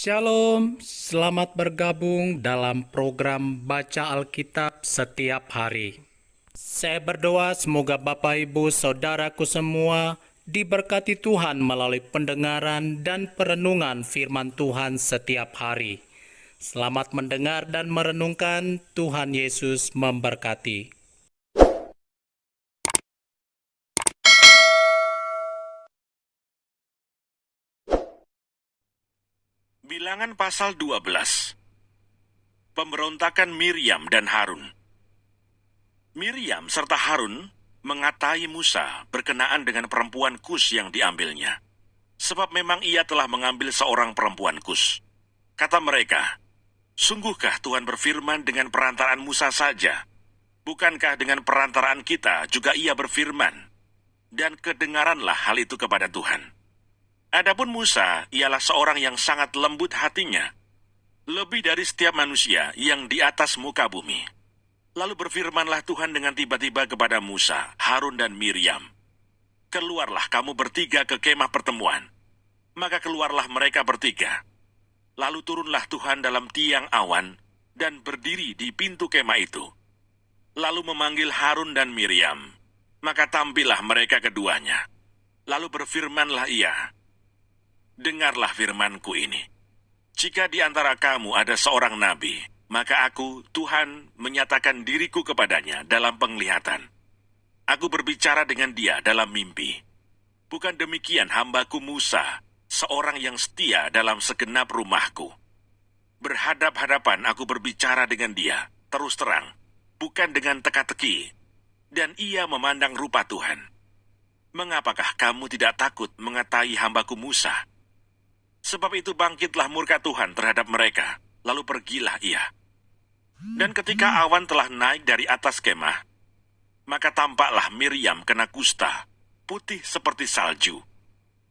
Shalom, selamat bergabung dalam program Baca Alkitab setiap hari. Saya berdoa semoga Bapak Ibu Saudaraku semua diberkati Tuhan melalui pendengaran dan perenungan firman Tuhan setiap hari. Selamat mendengar dan merenungkan. Tuhan Yesus memberkati. Bilangan pasal 12. Pemberontakan Miriam dan Harun. Miriam serta Harun mengatai Musa berkenaan dengan perempuan Kus yang diambilnya. Sebab memang ia telah mengambil seorang perempuan Kus. Kata mereka, "Sungguhkah Tuhan berfirman dengan perantaraan Musa saja? Bukankah dengan perantaraan kita juga ia berfirman?" Dan kedengaranlah hal itu kepada Tuhan. Adapun Musa ialah seorang yang sangat lembut hatinya, lebih dari setiap manusia yang di atas muka bumi. Lalu berfirmanlah Tuhan dengan tiba-tiba kepada Musa, Harun dan Miriam, "Keluarlah kamu bertiga ke kemah pertemuan." Maka keluarlah mereka bertiga. Lalu turunlah Tuhan dalam tiang awan dan berdiri di pintu kemah itu. Lalu memanggil Harun dan Miriam. Maka tampillah mereka keduanya. Lalu berfirmanlah ia, "Dengarlah firmanku ini. Jika di antara kamu ada seorang nabi, maka aku, Tuhan, menyatakan diriku kepadanya dalam penglihatan. Aku berbicara dengan dia dalam mimpi. Bukan demikian hambaku Musa, seorang yang setia dalam segenap rumahku. Berhadap-hadapan aku berbicara dengan dia, terus terang, bukan dengan teka-teki, dan ia memandang rupa Tuhan. Mengapakah kamu tidak takut mengatai hambaku Musa? Sebab itu bangkitlah murka Tuhan terhadap mereka, lalu pergilah ia. Dan ketika awan telah naik dari atas kemah, maka tampaklah Miriam kena kusta, putih seperti salju.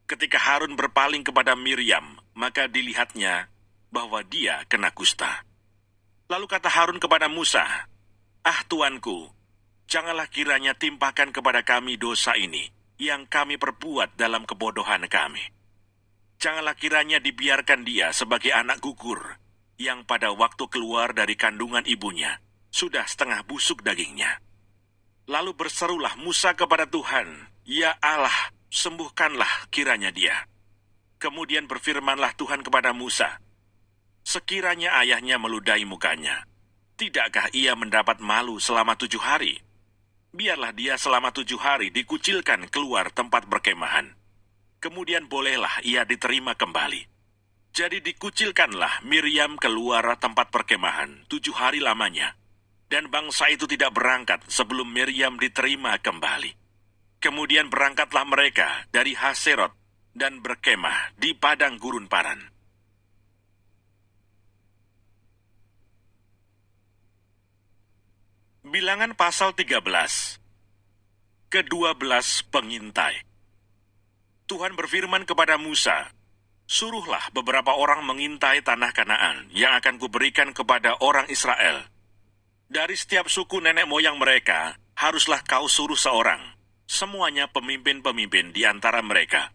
Ketika Harun berpaling kepada Miriam, maka dilihatnya bahwa dia kena kusta. Lalu kata Harun kepada Musa, "Ah tuanku, janganlah kiranya timpakan kepada kami dosa ini, yang kami perbuat dalam kebodohan kami. Janganlah kiranya dibiarkan dia sebagai anak gugur, yang pada waktu keluar dari kandungan ibunya, sudah setengah busuk dagingnya." Lalu berserulah Musa kepada Tuhan, "Ya Allah, sembuhkanlah kiranya dia." Kemudian berfirmanlah Tuhan kepada Musa, "Sekiranya ayahnya meludahi mukanya, tidakkah ia mendapat malu selama 7 hari? Biarlah dia selama 7 hari dikucilkan keluar tempat berkemahan. Kemudian bolehlah ia diterima kembali." Jadi dikucilkanlah Miriam keluar tempat perkemahan 7 hari lamanya, dan bangsa itu tidak berangkat sebelum Miriam diterima kembali. Kemudian berangkatlah mereka dari Haserot dan berkemah di padang gurun Paran. Bilangan pasal 13. Ke-12 pengintai. Tuhan berfirman kepada Musa, "Suruhlah beberapa orang mengintai tanah Kanaan yang akan kuberikan kepada orang Israel. Dari setiap suku nenek moyang mereka, haruslah kau suruh seorang, semuanya pemimpin-pemimpin di antara mereka."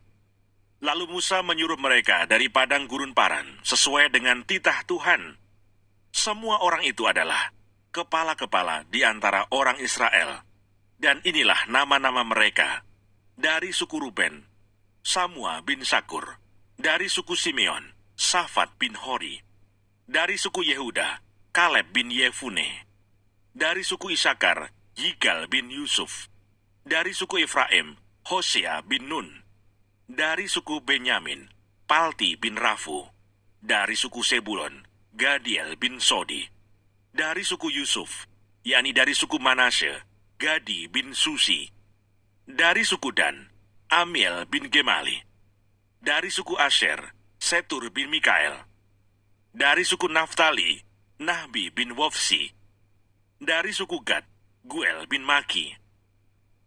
Lalu Musa menyuruh mereka dari padang gurun Paran sesuai dengan titah Tuhan. Semua orang itu adalah kepala-kepala di antara orang Israel. Dan inilah nama-nama mereka. Dari suku Ruben, Samua bin Sakur. Dari suku Simeon, Safat bin Hori. Dari suku Yehuda, Kaleb bin Yefune. Dari suku Isakar, Yigal bin Yusuf. Dari suku Efraim, Hosea bin Nun. Dari suku Benyamin, Palti bin Rafu. Dari suku Sebulon, Gadiel bin Sodi. Dari suku Yusuf, yakni dari suku Manasye, Gadi bin Susi. Dari suku Dan, Amiel bin Gemali. Dari suku Asher, Setur bin Mikael. Dari suku Naftali, Nahbi bin Wofsi. Dari suku Gad, Guel bin Maki.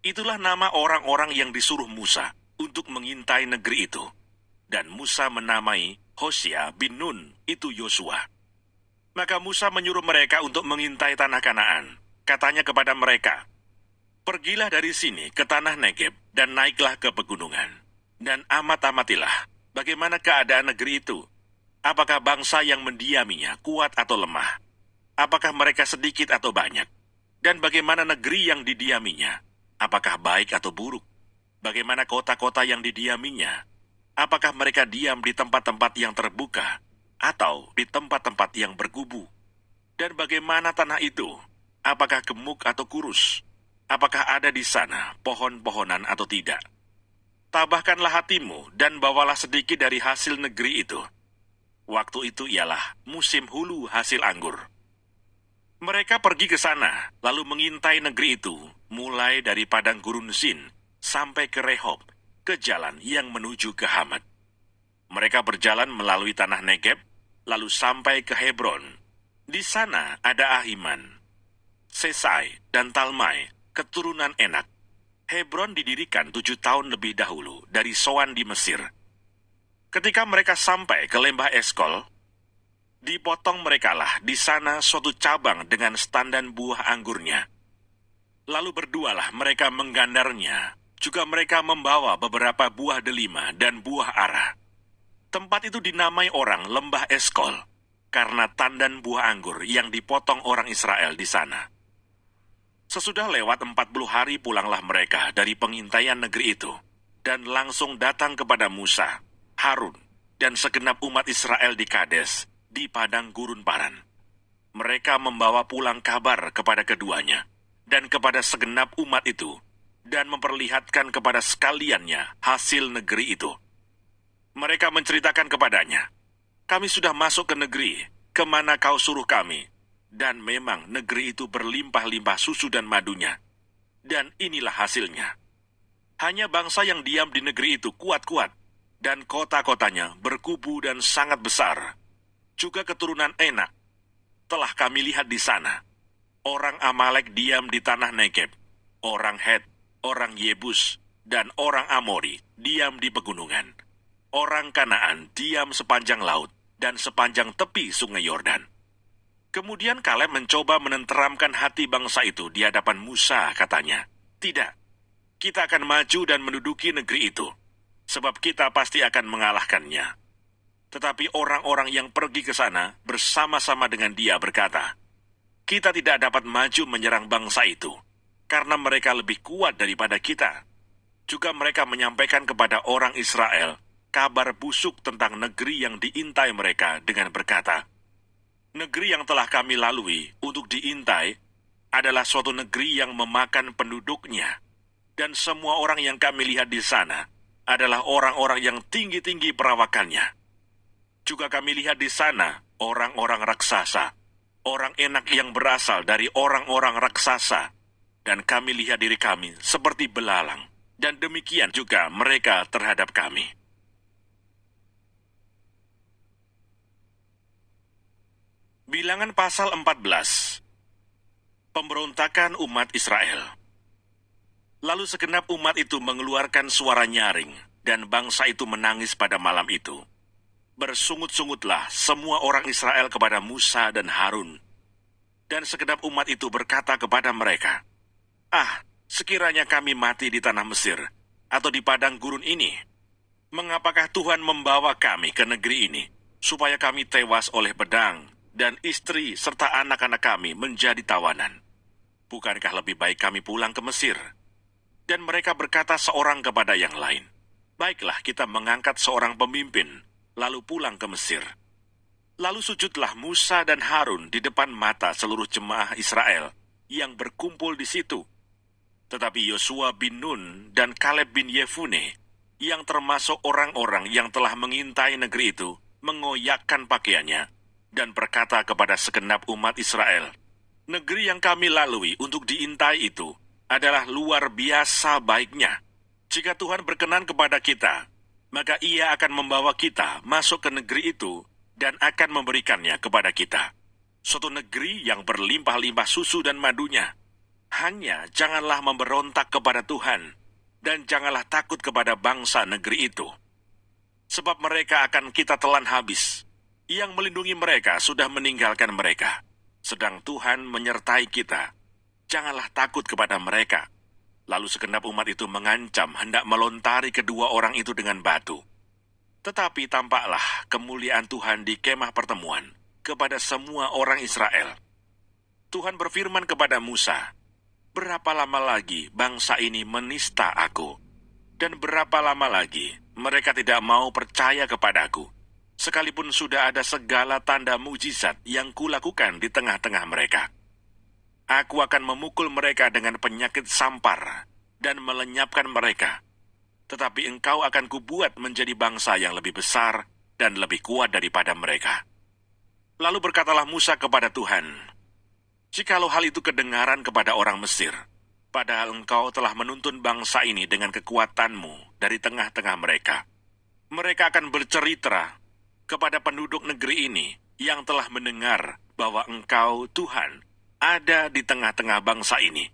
Itulah nama orang-orang yang disuruh Musa untuk mengintai negeri itu. Dan Musa menamai Hosea bin Nun, itu Yosua. Maka Musa menyuruh mereka untuk mengintai tanah Kanaan. Katanya kepada mereka, "Pergilah dari sini ke tanah Negeb dan naiklah ke pegunungan. Dan amat-amatilah bagaimana keadaan negeri itu. Apakah bangsa yang mendiaminya kuat atau lemah? Apakah mereka sedikit atau banyak? Dan bagaimana negeri yang didiaminya? Apakah baik atau buruk? Bagaimana kota-kota yang didiaminya? Apakah mereka diam di tempat-tempat yang terbuka atau di tempat-tempat yang bergubu? Dan bagaimana tanah itu? Apakah gemuk atau kurus? Apakah ada di sana pohon-pohonan atau tidak? Tabahkanlah hatimu dan bawalah sedikit dari hasil negeri itu. Waktu itu ialah musim hulu hasil anggur. Mereka pergi ke sana, lalu mengintai negeri itu, mulai dari padang gurun Zin sampai ke Rehob, ke jalan yang menuju ke Hamat. Mereka berjalan melalui tanah Negeb, lalu sampai ke Hebron. Di sana ada Ahiman, Sesai, dan Talmai, keturunan Enak. Hebron didirikan 7 tahun lebih dahulu dari Soan di Mesir. Ketika mereka sampai ke lembah Eskol, dipotong merekalah di sana suatu cabang dengan standan buah anggurnya. Lalu berdualah mereka menggandarnya. Juga mereka membawa beberapa buah delima dan buah ara. Tempat itu dinamai orang lembah Eskol, karena tandan buah anggur yang dipotong orang Israel di sana. Sesudah lewat 40 hari pulanglah mereka dari pengintaian negeri itu, dan langsung datang kepada Musa, Harun, dan segenap umat Israel di Kades, di padang gurun Paran. Mereka membawa pulang kabar kepada keduanya, dan kepada segenap umat itu, dan memperlihatkan kepada sekaliannya hasil negeri itu. Mereka menceritakan kepadanya, kami sudah masuk ke negeri, kemana kau suruh kami, dan memang negeri itu berlimpah-limpah susu dan madunya. Dan inilah hasilnya. Hanya bangsa yang diam di negeri itu kuat-kuat, dan kota-kotanya berkubu dan sangat besar. Juga keturunan Enak telah kami lihat di sana. Orang Amalek diam di tanah Negeb, orang Het, orang Yebus, dan orang Amori diam di pegunungan. Orang Kanaan diam sepanjang laut dan sepanjang tepi sungai Yordan. Kemudian Kaleb mencoba menenteramkan hati bangsa itu di hadapan Musa, katanya, tidak, kita akan maju dan menduduki negeri itu, sebab kita pasti akan mengalahkannya. Tetapi orang-orang yang pergi ke sana bersama-sama dengan dia berkata, kita tidak dapat maju menyerang bangsa itu, karena mereka lebih kuat daripada kita. Juga mereka menyampaikan kepada orang Israel kabar busuk tentang negeri yang diintai mereka dengan berkata, negeri yang telah kami lalui untuk diintai adalah suatu negeri yang memakan penduduknya, dan semua orang yang kami lihat di sana adalah orang-orang yang tinggi-tinggi perawakannya. Juga kami lihat di sana orang-orang raksasa, orang Enak yang berasal dari orang-orang raksasa, dan kami lihat diri kami seperti belalang, dan demikian juga mereka terhadap kami. Bilangan pasal 14. Pemberontakan umat Israel. Lalu segenap umat itu mengeluarkan suara nyaring, dan bangsa itu menangis pada malam itu. Bersungut-sungutlah semua orang Israel kepada Musa dan Harun. Dan segenap umat itu berkata kepada mereka, sekiranya kami mati di tanah Mesir, atau di padang gurun ini, mengapakah Tuhan membawa kami ke negeri ini, supaya kami tewas oleh pedang, dan istri serta anak-anak kami menjadi tawanan? Bukankah lebih baik kami pulang ke Mesir? Dan mereka berkata seorang kepada yang lain, baiklah kita mengangkat seorang pemimpin, lalu pulang ke Mesir. Lalu sujudlah Musa dan Harun di depan mata seluruh jemaah Israel yang berkumpul di situ. Tetapi Yosua bin Nun dan Kaleb bin Yefune, yang termasuk orang-orang yang telah mengintai negeri itu, mengoyakkan pakaiannya, dan berkata kepada segenap umat Israel, negeri yang kami lalui untuk diintai itu adalah luar biasa baiknya. Jika Tuhan berkenan kepada kita, maka Ia akan membawa kita masuk ke negeri itu dan akan memberikannya kepada kita. Suatu negeri yang berlimpah-limpah susu dan madunya. Hanya janganlah memberontak kepada Tuhan, dan janganlah takut kepada bangsa negeri itu. Sebab mereka akan kita telan habis. Yang melindungi mereka sudah meninggalkan mereka, sedang Tuhan menyertai kita. Janganlah takut kepada mereka. Lalu segenap umat itu mengancam hendak melontari kedua orang itu dengan batu. Tetapi tampaklah kemuliaan Tuhan di kemah pertemuan kepada semua orang Israel. Tuhan berfirman kepada Musa, "Berapa lama lagi bangsa ini menista aku? Dan berapa lama lagi mereka tidak mau percaya kepadaku, sekalipun sudah ada segala tanda mukjizat yang kulakukan di tengah-tengah mereka? Aku akan memukul mereka dengan penyakit sampar dan melenyapkan mereka. Tetapi engkau akan kubuat menjadi bangsa yang lebih besar dan lebih kuat daripada mereka." Lalu berkatalah Musa kepada Tuhan, "Jikalau hal itu kedengaran kepada orang Mesir, padahal engkau telah menuntun bangsa ini dengan kekuatanmu dari tengah-tengah mereka, mereka akan bercerita kepada penduduk negeri ini yang telah mendengar bahwa engkau, Tuhan, ada di tengah-tengah bangsa ini,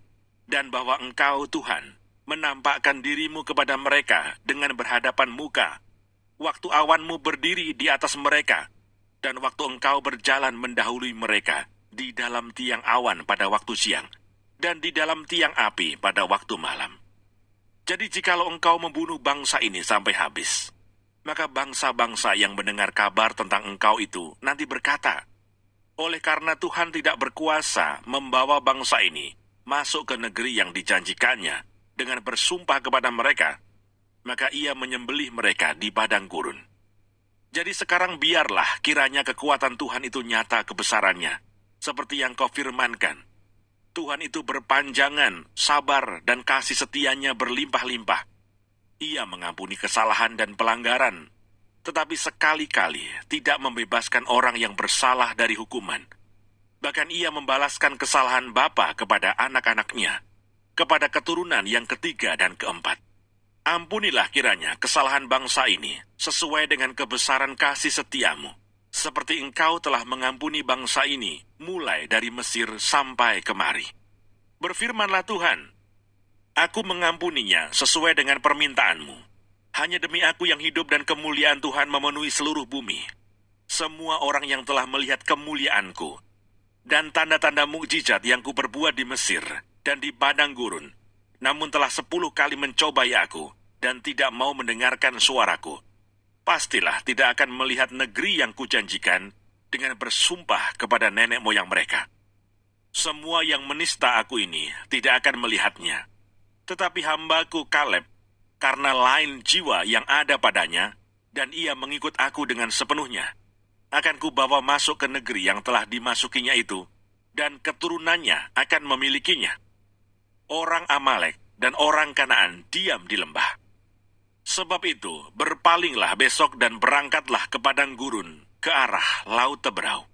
dan bahwa engkau, Tuhan, menampakkan dirimu kepada mereka dengan berhadapan muka, waktu awanmu berdiri di atas mereka, dan waktu engkau berjalan mendahului mereka di dalam tiang awan pada waktu siang, dan di dalam tiang api pada waktu malam. Jadi jikalau engkau membunuh bangsa ini sampai habis, maka bangsa-bangsa yang mendengar kabar tentang engkau itu nanti berkata, oleh karena Tuhan tidak berkuasa membawa bangsa ini masuk ke negeri yang dijanjikannya dengan bersumpah kepada mereka, maka ia menyembelih mereka di padang gurun. Jadi sekarang biarlah kiranya kekuatan Tuhan itu nyata kebesarannya, seperti yang kau firmankan. Tuhan itu berpanjangan, sabar, dan kasih setianya berlimpah-limpah. Ia mengampuni kesalahan dan pelanggaran, tetapi sekali-kali tidak membebaskan orang yang bersalah dari hukuman. Bahkan ia membalaskan kesalahan bapa kepada anak-anaknya, kepada keturunan yang ketiga dan keempat. Ampunilah kiranya kesalahan bangsa ini sesuai dengan kebesaran kasih setiamu, seperti engkau telah mengampuni bangsa ini mulai dari Mesir sampai kemari. Berfirmanlah Tuhan, aku mengampuninya sesuai dengan permintaanmu. Hanya demi aku yang hidup dan kemuliaan Tuhan memenuhi seluruh bumi. Semua orang yang telah melihat kemuliaanku dan tanda-tanda mukjizat yang kuperbuat di Mesir dan di padang gurun, namun telah 10 kali mencobai aku dan tidak mau mendengarkan suaraku, pastilah tidak akan melihat negeri yang kujanjikan dengan bersumpah kepada nenek moyang mereka. Semua yang menista aku ini tidak akan melihatnya. Tetapi hambaku Kaleb, karena lain jiwa yang ada padanya, dan ia mengikut aku dengan sepenuhnya, akan kubawa masuk ke negeri yang telah dimasukinya itu, dan keturunannya akan memilikinya. Orang Amalek dan orang Kanaan diam di lembah. Sebab itu, berpalinglah besok dan berangkatlah ke padang gurun, ke arah Laut Teberau.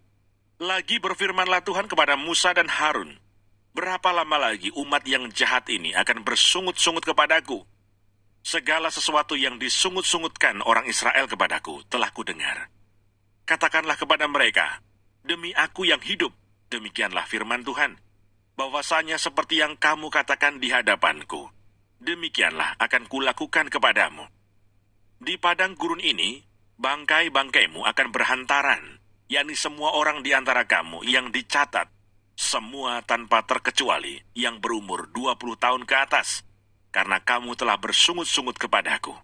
Lagi berfirmanlah Tuhan kepada Musa dan Harun, berapa lama lagi umat yang jahat ini akan bersungut-sungut kepadaku? Segala sesuatu yang disungut-sungutkan orang Israel kepadaku telah kudengar. Katakanlah kepada mereka, demi aku yang hidup, demikianlah firman Tuhan, bahwasanya seperti yang kamu katakan di hadapanku, demikianlah akan kulakukan kepadamu. Di padang gurun ini, bangkai-bangkaimu akan berhantaran, yakni semua orang di antara kamu yang dicatat, semua tanpa terkecuali yang berumur 20 tahun ke atas, karena kamu telah bersungut-sungut kepadaku.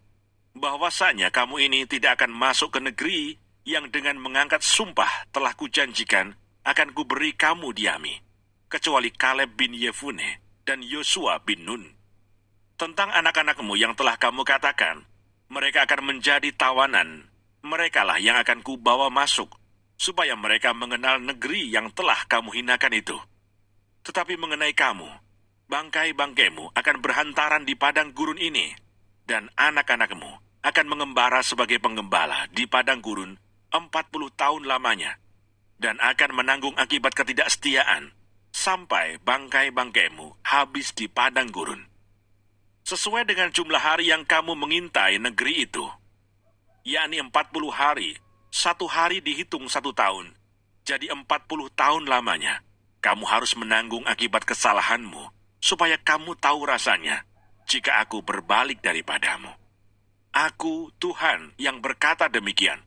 Bahwasanya kamu ini tidak akan masuk ke negeri yang dengan mengangkat sumpah telah kujanjikan akan kuberi kamu diami, kecuali Kaleb bin Yefune dan Yosua bin Nun. Tentang anak-anakmu yang telah kamu katakan, mereka akan menjadi tawanan, merekalah yang akan kubawa masuk, supaya mereka mengenal negeri yang telah kamu hinakan itu. Tetapi mengenai kamu, bangkai-bangkaimu akan berhantaran di padang gurun ini, dan anak-anakmu akan mengembara sebagai penggembala di padang gurun 40 tahun lamanya, dan akan menanggung akibat ketidaksetiaan, sampai bangkai-bangkaimu habis di padang gurun. Sesuai dengan jumlah hari yang kamu mengintai negeri itu, yakni 40 hari, 1 hari dihitung 1 tahun, jadi 40 tahun lamanya, kamu harus menanggung akibat kesalahanmu, supaya kamu tahu rasanya jika aku berbalik daripadamu. Aku, Tuhan, yang berkata demikian.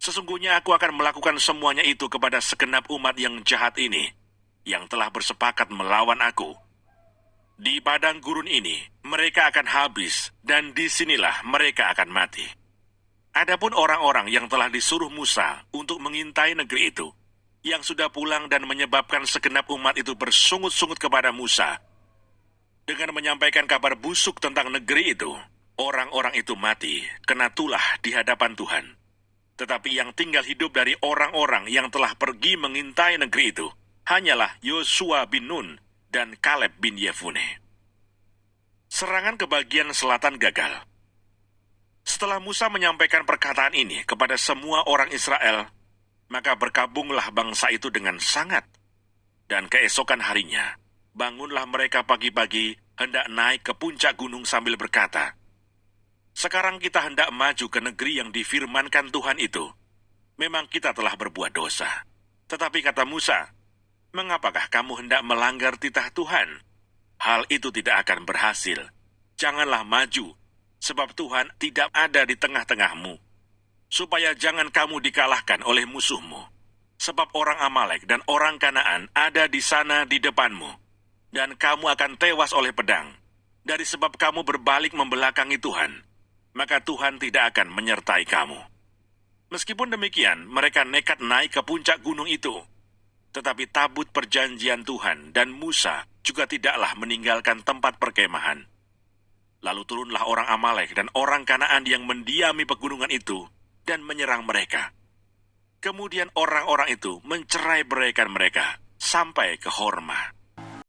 Sesungguhnya aku akan melakukan semuanya itu kepada segenap umat yang jahat ini, yang telah bersepakat melawan aku. Di padang gurun ini, mereka akan habis, dan disinilah mereka akan mati. Adapun orang-orang yang telah disuruh Musa untuk mengintai negeri itu, yang sudah pulang dan menyebabkan segenap umat itu bersungut-sungut kepada Musa, dengan menyampaikan kabar busuk tentang negeri itu, orang-orang itu mati, kena tulah di hadapan Tuhan. Tetapi yang tinggal hidup dari orang-orang yang telah pergi mengintai negeri itu, hanyalah Yosua bin Nun dan Kaleb bin Yefune. Serangan ke bagian selatan gagal. Setelah Musa menyampaikan perkataan ini kepada semua orang Israel, maka berkabunglah bangsa itu dengan sangat. Dan keesokan harinya, bangunlah mereka pagi-pagi hendak naik ke puncak gunung sambil berkata, "Sekarang kita hendak maju ke negeri yang difirmankan Tuhan itu. Memang kita telah berbuat dosa." Tetapi kata Musa, "Mengapakah kamu hendak melanggar titah Tuhan? Hal itu tidak akan berhasil. Janganlah maju, sebab Tuhan tidak ada di tengah-tengahmu, supaya jangan kamu dikalahkan oleh musuhmu. Sebab orang Amalek dan orang Kanaan ada di sana di depanmu, dan kamu akan tewas oleh pedang. Dari sebab kamu berbalik membelakangi Tuhan, maka Tuhan tidak akan menyertai kamu." Meskipun demikian, mereka nekat naik ke puncak gunung itu. Tetapi tabut perjanjian Tuhan dan Musa juga tidaklah meninggalkan tempat perkemahan. Lalu turunlah orang Amalek dan orang Kanaan yang mendiami pegunungan itu dan menyerang mereka. Kemudian orang-orang itu mencerai-beraikan mereka sampai ke Horma.